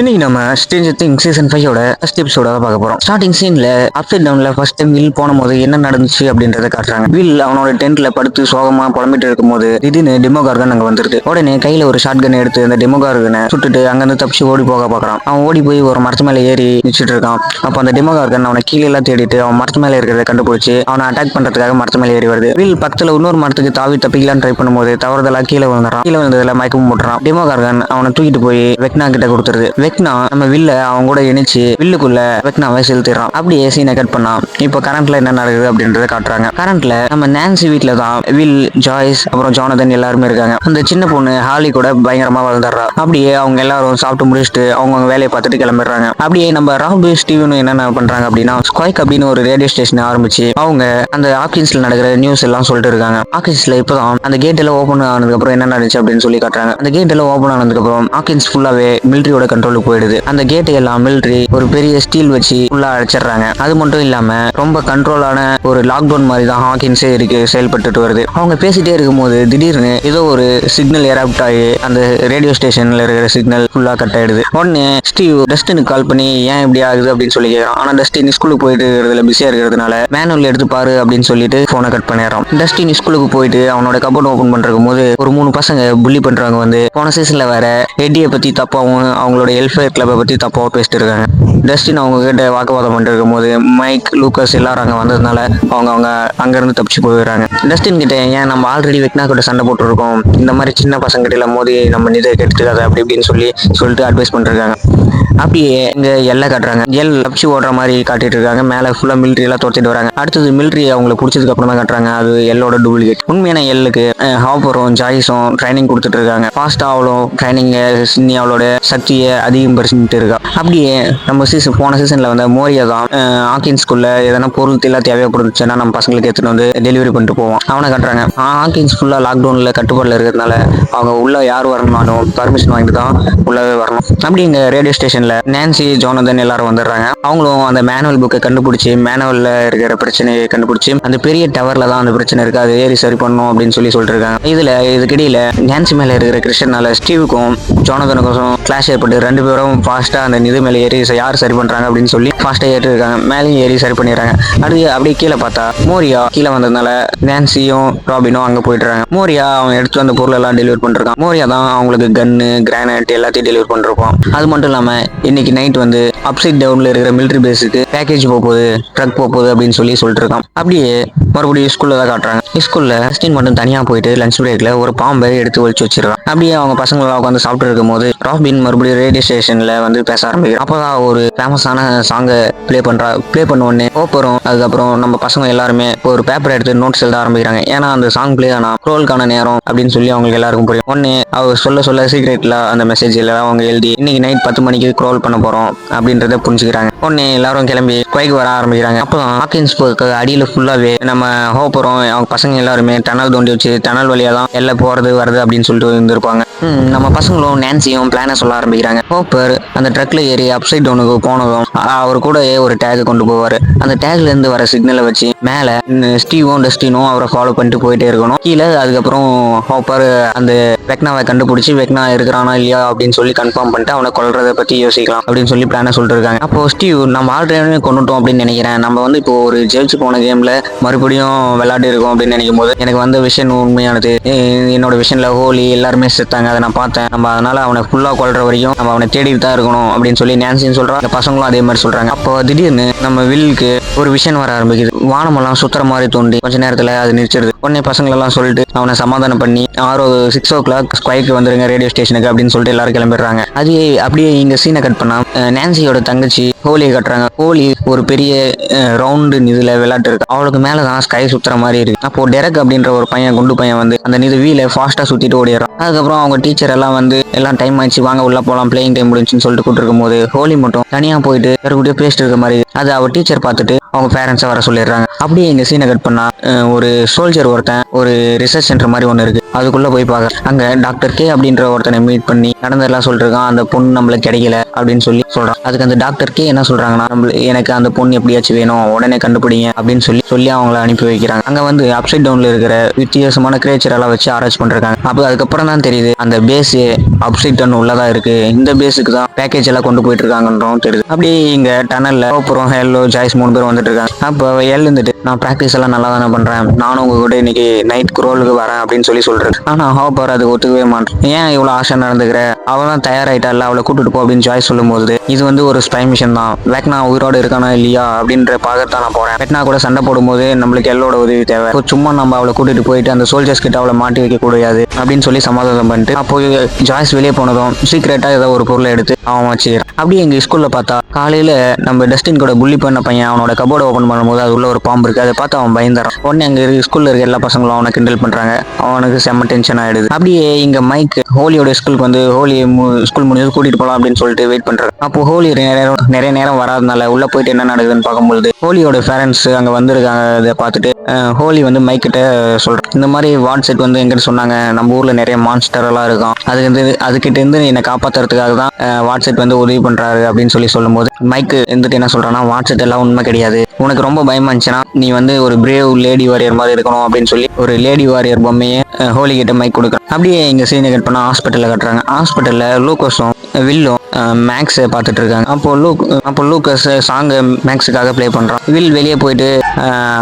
இன்னைக்கு நம்ம Stranger things season 5 ஓட ஃபர்ஸ்ட் எபிசோட பார்க்க போறோம். ஸ்டார்டிங் சீன்ல அப்சைட் டவுன்ல ஃபர்ஸ்ட் டைம் வில் போனபோது என்ன நடந்துச்சு அப்படின்றத காட்டுறாங்க. வில் அவனோட டென்ட்ல படுத்து சோகமா புலம்பிட்டு இருக்கும்போது திடீர்னு டெமோகார்கன் அங்க வந்திருக்கு. உடனே கையில ஒரு ஷாட் கன் எடுத்து அந்த டெமோகார்கனை சுட்டுட்டு அங்கிருந்து தப்பிச்சு ஓடி போக பாக்குறான். அவன் ஓடி போய் ஒரு மரத்து மேல ஏறி நிச்சுட்டு இருக்கான். அப்ப அந்த டெமோகார்கன் அவனை கீழே எல்லாம் தேடிட்டு அவன் மரத்து மேல இருக்கிறத கண்டுபிடிச்சு அவனை அட்டாக் பண்றதுக்காக மரத்து மேல ஏறி வருது. வில் பக்கத்துல இன்னொரு மரத்துக்கு தாவி தப்பிக்கலான்னு ட்ரை பண்ணும்போது தவறுதலா கீழே விழுந்துறான். கீழே விழுந்ததுல மயக்கம் போட்டுறான். டெமோகார்கன் அவனை தூக்கிட்டு போய் வெக்னா கிட்ட கொடுத்துருது. வெக்னா நம்ம வில்ல அவங்க கூட இணைச்சு வில்லுக்குள்ள வெக்னாவை செலுத்திடுறான். அப்படியே சீனை கட் பண்ணா இப்போ கரண்ட்ல என்ன நடக்குது அப்படின்றத காட்டுறாங்க. கரண்ட்ல நம்ம நான்சி வீட்ல தான் வில், ஜாய்ஸ், அப்புறம் ஜானதன் எல்லாருமே இருக்காங்க. அந்த சின்ன பொண்ணு ஹாலி கூட பயங்கரமா வளர்ந்துடுறா. அப்படியே அவங்க எல்லாரும் சாப்பிட்டு முடிச்சுட்டு அவங்க வேலையை பார்த்துட்டு கிளம்பிடுறாங்க. அப்படியே நம்ம ராபு ஸ்டீவனும் என்னென்ன பண்றாங்க அப்படின்னா ஸ்குவைக் அப்படின்னு ஒரு ரேடியோ ஸ்டேஷன் ஆரம்பிச்சு அவங்க அந்த ஹாக்கின்ஸ்ல நடக்கிற நியூஸ் எல்லாம் சொல்லிட்டு இருக்காங்க. ஹாக்கின்ஸ்ல இப்பதான் அந்த கேட் எல்லாம் ஓபன் ஆனதுக்கு அப்புறம் என்ன நடந்துச்சு அப்படின்னு சொல்லி காட்டுறாங்க. அந்த கேட் எல்லாம் ஓபன் ஆனதுக்கு அப்புறம் ஹாக்கின்ஸ் ஃபுல்லாவே மிலிட்டரியோட கண்ட்ரோலுக்கு போயிடுது. அந்த கேட் எல்லாம் மிலிட்டரி ஒரு பெரிய ஸ்டீல் வச்சு ஃபுல்லா அடைச்சிடுறாங்க. அது மட்டும் இல்லாம ரொம்ப கண்ட்ரோலான ஒரு லாக்டவுன் மாதிரி தான் ஹாக்கின்ஸே இருக்கு செயல்பட்டு வருது. அவங்க பேசிட்டே இருக்கும்போது திடீர்னு ஏதோ ஒரு சிக்னல் எராப்ட் ஆகி அந்த ரேடியோ ஸ்டேஷன்ல இருக்கிற சிக்னல் ஃபுல்லா கட் ஆயிடுது. உடனே ஸ்டீவ் டஸ்டினுக்கு கால் பண்ணி ஏன் இப்படி ஆகுது அப்படின்னு சொல்லி கேட்கறான். ஆனா டஸ்டின் ஸ்கூலுக்கு போயிட்டு இருக்கிறதுல பிஸியா இருக்கிறதுனால மேனுவல் எடுத்து பாரு அப்படின்னு சொல்லிட்டு போனை கட் பண்ணிடுறான். டஸ்டின் ஸ்கூலுக்கு போயிட்டு அவனோட கபோர்ட் ஓபன் பண்றக்கும் போது ஒரு 3 பசங்க புள்ளி பண்றவங்க வந்து போன சீசன்ல வேற எட்டியை பத்தி தப்பாவும் அவங்களோட வெல்ஃபேர் கிளப்பை பத்தி தப்பாவும் பேசிட்டு இருக்காங்க. டஸ்டின் அவங்க கிட்ட வாக்குவாதம் பண்ணிட்டு இருக்கும் போது மைக், லூக்கஸ் எல்லாரும் அங்க வந்ததுனால அவங்க அங்க இருந்து தப்பிச்சு போயிடுறாங்க. டஸ்டின் கிட்ட ஏன் நம்ம ஆல்ரெடி வெக்னா கிட்ட சண்டை போட்டு இருக்கோம், இந்த மாதிரி சின்ன பசங்க கிட்ட எல்லாம் மோதி நம்ம நிதை கெடுத்துக்காத அப்படி இப்படின்னு சொல்லிட்டு அட்வைஸ் பண்ணிருக்காங்க. அப்படியே இங்க எல்லை காட்டுறாங்க. எல் தப்பிச்சு ஓடுற மாதிரி காட்டிட்டு இருக்காங்க. மேல ஃபுல்லா மிலிட்டரி எல்லாம் துரத்திட்டு வராங்க. அடுத்தது மிலிட்டரி அவங்களை பிடிச்சதுக்கு அப்புறம் தான் காட்டுறாங்க அது எல்லோட டூப்ளிகேட். உண்மையான எல்லுக்கு ஹாப்பரும் ஜாய்ஸும் ட்ரைனிங் கொடுத்துட்டு இருக்காங்க. ஃபாஸ்டா அவளும் ட்ரைனிங் சின்னி அவளோட சக்தியை அதிகப்படுத்திட்டு இருக்கா. அப்படியே நம்ம போன சீசன்ல வந்து மோரியா தான் ஹாக்கின்ஸ் ஸ்கூல்ல எதனா பொருள் எல்லாம் தேவைப்படுச்சுன்னா நம்ம பசங்களுக்கு எடுத்துட்டு வந்து டெலிவரி பண்ணிட்டு போவோம். அவனை காட்டுறாங்க. ஹாக்கின்ஸ் ஃபுல்லா லாக்டவுன்ல கட்டுப்பாடுல இருக்கிறதுனால அவங்க உள்ள யார் வரணும்னாலும் பர்மிஷன் வாங்கிட்டு தான் உள்ளவே வரணும். அப்படி இங்க ரேடியோ ஸ்டேஷன்ல நான்சி, ஜானதன் எல்லாரும் வந்துடுறாங்க. அவங்களும் அந்த மேனுவல் புக்கை கண்டுபிடிச்சி மேனுவல்ல இருக்கிற பிரச்சனையை கண்டுபிடிச்சி அந்த பெரிய டவர்ல தான் அந்த பிரச்சனை இருக்கு, அது ஏறி சரி பண்ணணும் அப்படின்னு சொல்லிட்டு இருக்காங்க. இதுக்கிடையில நான்சி மேல இருக்கிற கிறிஸ்டனால ஸ்டீவுக்கும் ஜானதனுக்கும் கிளாஷ் ஏற்பட்டு 2 பேரும் ஃபாஸ்டா அந்த நிதி மேல ஏறி யார் சரி பண்றாங்க அப்படின்னு சொல்லி ஃபாஸ்டா ஏறி இருக்காங்க. மேலேயும் ஏறி சரி பண்ணிடுறாங்க. அப்படியே கீழே பார்த்தா மோரியா கீழே வந்ததுனால நான்சியும் ராபினும் அங்க போயிடுறாங்க. மோரியா அவன் எடுத்து அந்த பொருள் எல்லாம் டெலிவரி பண்ணிருக்கான். மோரியா தான் அவங்களுக்கு கன்னு, கிரானைட் எல்லாத்தையும் டெலிவரி பண்ணிருப்பான். அது மட்டும் இல்லாம இன்னைக்கு நைட் வந்து அப்சைட் டவுன்ல இருக்கிற மிலிட்டரி பேஸுக்கு பேக்கேஜ் போகுது, ட்ரக் போகுது அப்படின்னு சொல்லிட்டு இருக்கான். அப்படியே மறுபடியும் ஸ்கூல்ல தான் காட்டுறாங்க. ஸ்கூல்ல ஸ்டீன் மட்டும் தனியா போயிட்டு லஞ்ச் பிரேக்ல ஒரு பாம்பை எடுத்து ஒழிச்சு வச்சிருக்கான். அப்படியே அவங்க பசங்க எல்லாம் உட்காந்து சாப்பிட்டு இருக்கும் போது ராபின் மறுபடியும் ரேடியோ ஸ்டேஷன்ல வந்து பேச ஆரம்பிக்கிறான். அப்பதான் ஒரு ஃபேமஸான சாங்கை ப்ளே பண்ண உடனே ஓப்பரும் அதுக்கப்புறம் நம்ம பசங்க எல்லாருமே ஒரு பேப்பர் எடுத்து நோட்ஸ் எழுத ஆரம்பிக்கிறாங்க. ஏன்னா அந்த சாங் ப்ளே ஆனா ரோலுக்கான நேரம் அப்படின்னு சொல்லி அவங்களுக்கு எல்லாருக்கும் புரியும். உடனே அவர் சொல்ல சீக்ரெட்ல அந்த மெசேஜ் எல்லாம் அவங்க எழுதி இன்னைக்கு நைட் 10 மணிக்கு க்ரோல் பண்ண போறோம் அப்படின்றத புரிஞ்சுக்கிறாங்க. உடனே எல்லாரும் கிளம்பி குவைக்கு வர ஆரம்பிக்கிறாங்க. அப்போ ஹாக்கின்ஸ் அடியில ஃபுல்லாவே நம்ம ஹோப்பரும் அவங்க பசங்க எல்லாருமே டனல் தோண்டி வச்சு டனல் வழியா தான் எல்லாம் போறது வருது அப்படின்னு சொல்லிட்டு இருந்திருப்பாங்க. நம்ம பசங்களும் நான்சியும் பிளான சொல்ல ஆரம்பிக்கிறாங்க. ஹோப்பர் அந்த ட்ரக்ல ஏறி அப்சைட் டவுனுக்கு போனதும் அவர் கூட ஒரு டேக் கொண்டு போவாரு. அந்த டேக்ல இருந்து வர சிக்னலை வச்சு மேல ஸ்டீவும் டஸ்டினும் அவரை ஃபாலோ பண்ணிட்டு போயிட்டே இருக்கணும். கீழே அதுக்கப்புறம் ஹோப்பர் அந்த வெக்னாவை கண்டுபிடிச்சி வெக்னா இருக்கிறானா இல்லையா அப்படின்னு சொல்லி கன்ஃபார்ம் பண்ணிட்டு அவனை கொல்றதை பத்தி யோசிக்கலாம் அப்படின்னு சொல்லி பிளான சொல்லிட்டு இருக்காங்க. அப்போ ஸ்டீவ் நம்ம ஆல்ரெடி கொண்டுட்டோம் அப்படின்னு நினைக்கிறேன், நம்ம வந்து இப்போ ஒரு ஜெயிச்சு போன கேம்ல மறுபடியும் விளையாடி இருக்கோம் அப்படின்னு நினைக்கும் போது எனக்கு வந்த விஷயம் உண்மையானது. என்னோட விஷயம்ல ஹோலி எல்லாருமே செத்தாங்க, அதை நான் பார்த்தேன். நம்ம அதனால அவனை ஃபுல்லா கொல்ற வரைக்கும் நம்ம அவனை தேடிட்டு தான் இருக்கணும் அப்படின்னு சொல்லி நான்சின்னு சொல்றான். அந்த பசங்களும் அதே மாதிரி சொல்றாங்க. அப்போ திடீர்னு நம்ம வில்லுக்கு ஒரு விஷயம் வர ஆரம்பிக்குது. வானமெல்லாம் சுத்துற மாதிரி தோண்டி கொஞ்ச நேரத்துல அது நிறுத்திடுது. உடனே பசங்களெல்லாம் சொல்லிட்டு அவனை சமாதானம் பண்ணி 6 o'clock ஸ்குவைக்கு வந்துருங்க ரேடியோ ஸ்டேஷனுக்கு அப்படின்னு சொல்லிட்டு எல்லாரும் கிளம்பிடுறாங்க. அது அப்படியே இங்க சீனை கட் பண்ணா நான்சியோட தங்கச்சி ஹோலியை கட்டுறாங்க. ஹோலி ஒரு பெரிய ரவுண்டு நிதியில விளையாட்டு இருக்கு. அவளுக்கு மேலதான் ஸ்கை சுத்துற மாதிரி இருக்கு. அப்போ டெரக் அப்படின்ற ஒரு குண்டு பையன் வந்து அந்த நிதி வீல ஃபாஸ்டா சுத்திட்டு ஓடிடுறான். அதுக்கப்புறம் அவங்க டீச்சர் எல்லாம் வந்து எல்லாம் டைம் ஆயிடுச்சு வாங்க உள்ள போலாம் பிளேயிங் டைம் முடிஞ்சுன்னு சொல்லிட்டு கூட்டு இருக்கும் போது ஹோலி மட்டும் தனியா போயிட்டு யாருக்கூட பேசிட்டு இருக்க மாதிரி அது அவர் டீச்சர் பார்த்துட்டு அவங்க பேரண்ட்ஸை வர சொல்லிடுறாங்க. அப்படியே இந்த சீனை கட் பண்ணா ஒரு சோல்ஜர் ஒருத்தன் ஒரு ரிசர்ச் சென்டர் மாதிரி ஒன்று இருக்கு. அதுக்குள்ள போய் பார்க்க அங்க டாக்டர் கே அப்படின்ற ஒருத்தனை மீட் பண்ணி நடந்ததெல்லாம் சொல்லிருக்கான். அந்த பொண்ணு நம்மளுக்கு கிடைக்கல அப்படின்னு சொல்றான். அதுக்கு அந்த டாக்டர் கே என்ன சொல்றாங்கன்னா, எனக்கு அந்த பொண்ணு எப்படியாச்சும் வேணும், உடனே கண்டுபிடிங்க அப்படின்னு சொல்லி அவங்கள அனுப்பி வைக்கிறாங்க. அங்க வந்து அப்சைட் டவுன்ல இருக்கிற வித்தியாசமான கிரியேச்சர் எல்லாம் வச்சு ஆராய்ச்சி பண்றாங்க. அப்ப அதுக்கப்புறம் தான் தெரியுது அந்த பேஸ் அப்சைட் டவுன் உள்ளதா இருக்கு. இந்த பேஸுக்கு தான் பேக்கேஜ் எல்லாம் கொண்டு போயிட்டு இருக்காங்கன்றதும் தெரியுது. அப்படியே இங்க டனல்ல அப்புறம் ஹெல்லோ ஜாய்ஸ் 3 பேர் வந்துட்டு இருக்காங்க. அப்ப எழுந்துட்டு நான் பிராக்டிஸ் எல்லாம் நல்லா தானே பண்றேன், நானும் உங்க கூட இன்னைக்கு நைட் குரோலுக்கு வரேன் அப்படின்னு சொல்றேன். ஆனா ஹாப்பர் அது ஒத்துக்கவே மாட்டேன். ஏன் இவ்வளவு ஆசை நடந்துக்கிற, அவதான் தயாராயிட்டா இல்ல, அவளை கூட்டிட்டு போ அப்படின்னு ஜாய்ஸ் சொல்லும் போது, இது வந்து ஒரு ஸ்பை மிஷன் தான், வெக்னா உயிரோடு இருக்கானா இல்லையா அப்படின்ற பார்க்கத்தான் நான் போறேன். வெக்னா கூட சண்டை போடும்போது நம்மளுக்கு எல்லோட உதவி தேவை, சும்மா நம்ம அவளை கூட்டிட்டு போயிட்டு அந்த சோல்ஜர்ஸ் கிட்ட அவளை மாட்டி வைக்க கூடாது அப்படின்னு சமாதானம் பண்ணிட்டு அப்போ ஜாய்ஸ் வெளியே போனதும் சீக்கிரட்டா ஏதோ ஒரு பொருளை எடுத்து அவன் வச்சுக்கிறான். அப்படியே எங்க ஸ்கூல்ல பார்த்தா காலையில நம்ம டஸ்டின் கூட புள்ளி பண்ண பையன் அவனோட கபோர்டை ஓபன் பண்ணும்போது அது உள்ள ஒரு பாம்பு இருக்கு. அதை பார்த்து அவன் பயந்துறான். உடனே அங்க ஸ்கூல்ல இருக்க எல்லா பசங்களும் அவனை கிண்டல் பண்றாங்க. அவனுக்கு செம்ம டென்ஷன் ஆயிடுது. அப்படியே இங்க மைக் ஹோலியோட ஸ்கூலுக்கு வந்து ஹோலி ஸ்கூல் முடிஞ்சது கூட்டிட்டு போலாம் அப்படின்னு சொல்லிட்டு வெயிட் பண்றாங்க. அப்போ ஹோலி நிறைய நேரம் வராதனால உள்ள போயிட்டு என்ன நடக்குதுன்னு பார்க்கும்போது ஹோலியோட பேரண்ட்ஸ் அங்க வந்திருக்காங்க. அதை பார்த்துட்டு ஹோலி வந்து மைக் கிட்ட சொல்றான், இந்த மாதிரி வாட்ஸ்அப் வந்து எங்கிட்ட சொன்னாங்க, நம்ம ஊர்ல நிறைய மான்ஸ்டர் எல்லாம் இருக்கும், அதுக்கிட்ட இருந்து என்னை காப்பாத்துறதுக்காக தான் வாட்ஸ்அப் வந்து உதவி பண்றாரு அப்படின்னு சொல்லும்போது மைக்கு இருந்துட்டு என்ன சொல்றான்னா, வாட்ஸ்அப் எல்லாம் உண்மை கிடையாது, உனக்கு ரொம்ப பயமா இருந்துச்சுன்னா நீ வந்து ஒரு பிரேவ் லேடி வாரியர் மாதிரி இருக்கணும் அப்படின்னு ஒரு லேடி வாரியர் பொம்மையை ஹோலி கிட்ட மைக் கொடுக்குறான். அப்படியே இங்க சீனை கட் பண்ணா ஹாஸ்பிட்டல்ல கட்டுறாங்க. ஹாஸ்பிட்டல்ல லூக்கோஸும் வில்லும் மேக்ஸ் பார்த்துட்டு இருக்காங்க. அப்போ லூக்கஸ் சாங் மேக்ஸுக்காக ப்ளே பண்றான். வில் வெளியே போயிட்டு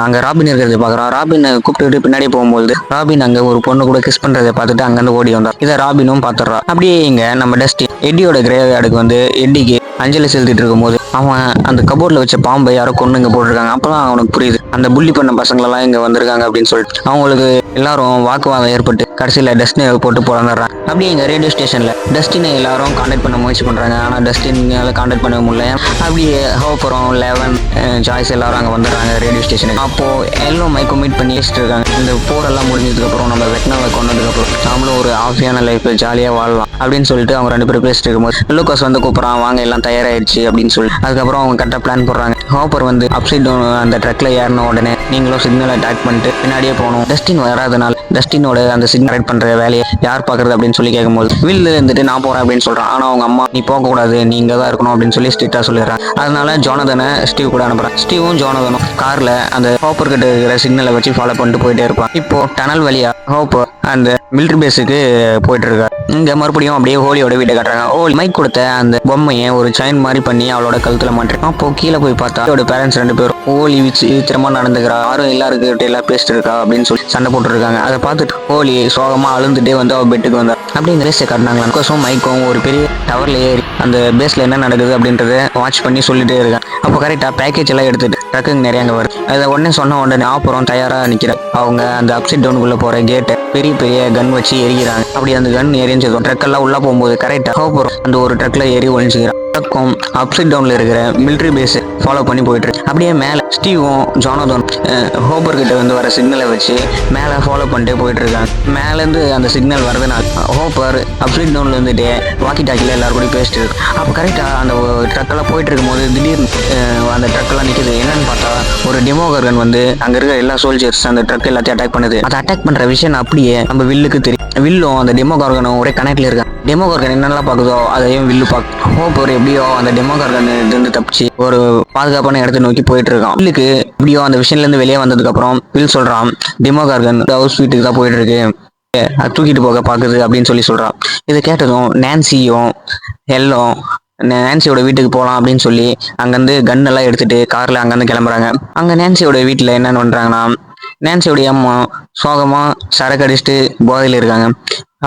அங்க ராபின் இருக்கிறத பாக்குறான். ராபின் கூப்பிட்டு பின்னாடி போகும்போது ராபின் அங்க ஒரு பொண்ணு கூட கிஸ் பண்றதை பார்த்துட்டு அங்கிருந்து ஓடி வந்தான். இதை ராபினும் பாத்துறா. அப்படியே இங்க நம்ம டஸ்டி எட்டியோட கிரேவ் யார்டுக்கு வந்து எட்டிக்கு அஞ்சலி செலுத்திட்டு இருக்கும்போது அவன் அந்த கபோர்ட்ல வச்ச பாம்பை யாரோ கொண்டு இங்க போட்டிருக்காங்க. அப்பதான் அவனுக்கு புரியுது அந்த புள்ளி பண்ண பசங்களெல்லாம் இங்க வந்திருக்காங்க அப்படின்னு சொல்லிட்டு அவங்களுக்கு எல்லாரும் வாக்குவாதம் ஏற்பட்டு கடைசியில டஸ்டினை போட்டு பிறந்துடுறாங்க. அப்படியே எங்க ரேடியோ ஸ்டேஷன்ல டஸ்டினை எல்லாரும் கான்டாக்ட் பண்ண முயற்சி பண்றாங்க. ஆனா டஸ்டினால கான்டாக்ட் பண்ண முடியல. அப்படியே ஹோப்பரம் 11 ஜாய்ஸ் எல்லாரும் அங்க வந்துடுறாங்க ரேடியோ ஸ்டேஷனுக்கு. அப்போ எல்லாம் மைக்கோ மீட் பண்ணி பேசிட்டு இருக்காங்க. இந்த போரெல்லாம் முடிஞ்சதுக்கு அப்புறம் நம்ம வெக்னாவை கொண்டதுக்கு அப்புறம் நாமளும் ஒரு ஆஃபியான லைஃப் ஜாலியா வாழலாம் அப்படின்னு சொல்லிட்டு அவங்க 2 பேரும் பேசிட்டு இருக்கும்போது லூகாஸ் வந்து கூப்பிடுறான், வாங்க எல்லாம் தயாராயிடுச்சு அப்படின்னு சொல்லி. அதுக்கப்புறம் அவங்க கரெக்டாக பிளான் போடுறாங்க. ஹாப்பர் வந்து அப்சைட் டவுன் அந்த ட்ரக்ல ஏறின உடனே நீங்களும் சிக்னல் அட்டாக் பண்ணிட்டு பின்னாடியே போகணும். டஸ்டின் வராதனால டஸ்டினோட அந்த சிக்னல் ரைட் பண்ற வேலையை யார் பாக்குறது அப்படின்னு கேட்கும்போது வில் இருந்துட்டு நான் போறேன் அப்படின்னு சொல்றான். ஆனா அவங்க அம்மா நீ போக கூடாது, நீ இங்க தான் இருக்கணும் அப்படின்னு ஸ்ட்ரிக்டா சொல்லிடுறாங்க. அதனால ஜோனதனை ஸ்டீவ் கூட அனுப்புறான். ஸ்டீவும் ஜோனதனும் கார்ல அந்த ஹாப்பர் கிட்ட இருக்கிற சிக்னலை வச்சு ஃபாலோ பண்ணிட்டு போயிட்டே இருப்பான். இப்போ டனல் வழியா ஹாப்பர் அந்த மிலிட்டரி பேஸுக்கு போயிட்டு இருக்காரு. இங்க மறுபடியும் அப்படியே ஹோலியோட வீட்டை காட்டுறாங்க. ஹோலி மைக் கொடுத்த அந்த பொம்மையை ஒரு செயின் மாதிரி பண்ணி அவளோட கழுத்துல மாட்டிருக்கான். அப்போ கீழே போய் பார்த்தா அவளோட பேரண்ட்ஸ் 2 பேரும் ஹோலி விசித்திரமா நடந்துக்கிறா, யாரும் எல்லாருக்கிட்ட எல்லாம் பேசிட்டு இருக்கா அப்படின்னு சண்டை போட்டு இருக்காங்க. அதை பார்த்துட்டு ஹோலி சோகமா அழுந்துட்டே வந்து அவ பெட்டுக்கு வந்தா. அப்படியே இந்த பேஸை காட்டினாங்களா. லூகாஸும் மைக்கும் ஒரு பெரிய டவர்ல ஏறி அந்த பேஸ்ல என்ன நடக்குது அப்படின்றத வாட்ச் பண்ணி சொல்லிட்டே இருக்காங்க. அப்போ கரெக்டா பேக்கேஜ் எல்லாம் எடுத்துட்டு ட்ரக்குங்க நிறைய அங்க வருது. அதை சொன்ன உடனே அப்புறம் தயாரா நிக்கிற அவங்க அந்த அப்சைட் டவுனுக்குள்ள போற கேட்டை பெரிய கன் வச்சு எரிக்கிறாங்க. அப்படி அந்த கன் எரிஞ்சதும் ட்ரக் எல்லாம் உள்ள போகும்போது கரெக்டா அப்புறம் அந்த ஒரு ட்ரக்ல ஏறி ஒழிஞ்சுக்கிறான். ட்ரக்கும் அப்சைட் டவுன்ல இருக்கிற மிலிட்டரி பேஸ் ஃபாலோ பண்ணி போயிட்டு இருக்கு. அப்படியே மேல ஸ்டீவும் ஜோனதன் ஹோப்பர் கிட்ட வந்து வர சிக்னலை வச்சு மேல ஃபாலோ பண்ணிட்டே போயிட்டு இருக்காங்க. மேல இருந்து அந்த சிக்னல் வரதுனால ஹோப்பர் அப்சைட் டவுன்ல இருந்துட்டு வாக்கி டாக்கில எல்லாரும் கூட பேசிட்டு இருக்கு. அப்போ கரெக்டா அந்த ட்ரக் எல்லாம் போயிட்டு இருக்கும்போது திடீர்னு அந்த ட்ரக் எல்லாம் நிக்குது. என்னன்னு பார்த்தா ஒரு டெமோகர்கன் வந்து அங்க இருக்கிற எல்லா சோல்ஜர்ஸ் அந்த ட்ரக் எல்லாத்தையும் அட்டாக் பண்ணுது. அதை அட்டாக் பண்ற விஷயம் அப்படியே நம்ம வில்லுக்கு தெரியும். வில்லும் அந்த டெமோகார்கனும் ஒரே கனெக்ட்ல இருக்காங்க. டெமோகார்கன் என்னெல்லாம் பாக்குதோ அதையும் வில்லு பார்க்கும். ஹோப்பர் எப்படியோ அந்த டெமோகார்கன் இருந்து தப்பிச்சு ஒரு பாதுகாப்பான இடத்தை நோக்கி போயிட்டு இருக்கான். வில்லுக்கு எப்படியோ அந்த விஷயம்ல இருந்து வெளியே வந்ததுக்கு அப்புறம் வில் சொல்றான், டெமோகார்கன் ஹவுஸ் வீட்டுக்கு தான் போயிட்டு இருக்கு, தூக்கிட்டு போக பாக்குது அப்படின்னு சொல்றான். இதை கேட்டதும் நான்சியும் எல்லும் நான்சியோட வீட்டுக்கு போகலாம் அப்படின்னு சொல்லி அங்கேருந்து கன் எல்லாம் எடுத்துட்டு கார்ல அங்கேருந்து கிளம்புறாங்க. அங்க நான்சியோட வீட்டுல என்னன்னு பண்றாங்கன்னா, நான்சியோடைய அம்மா சோகமா சரக்கு அடிச்சுட்டு போதையில இருக்காங்க.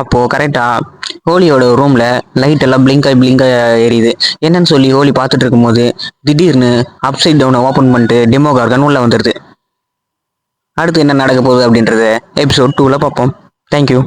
அப்போ கரெக்டா ஹோலியோட ரூம்ல லைட் எல்லாம் பிளிங்க் எரியுது. என்னன்னு சொல்லி ஹோலி பார்த்துட்டு இருக்கும்போது திடீர்னு அப்சைட் டவுனை ஓபன் பண்ணிட்டு டெமோகார்கன் உள்ள வந்துடுது. அடுத்து என்ன நடக்க போகுது அப்படின்றத எபிசோட் 2ல பார்ப்போம். தேங்க்யூ.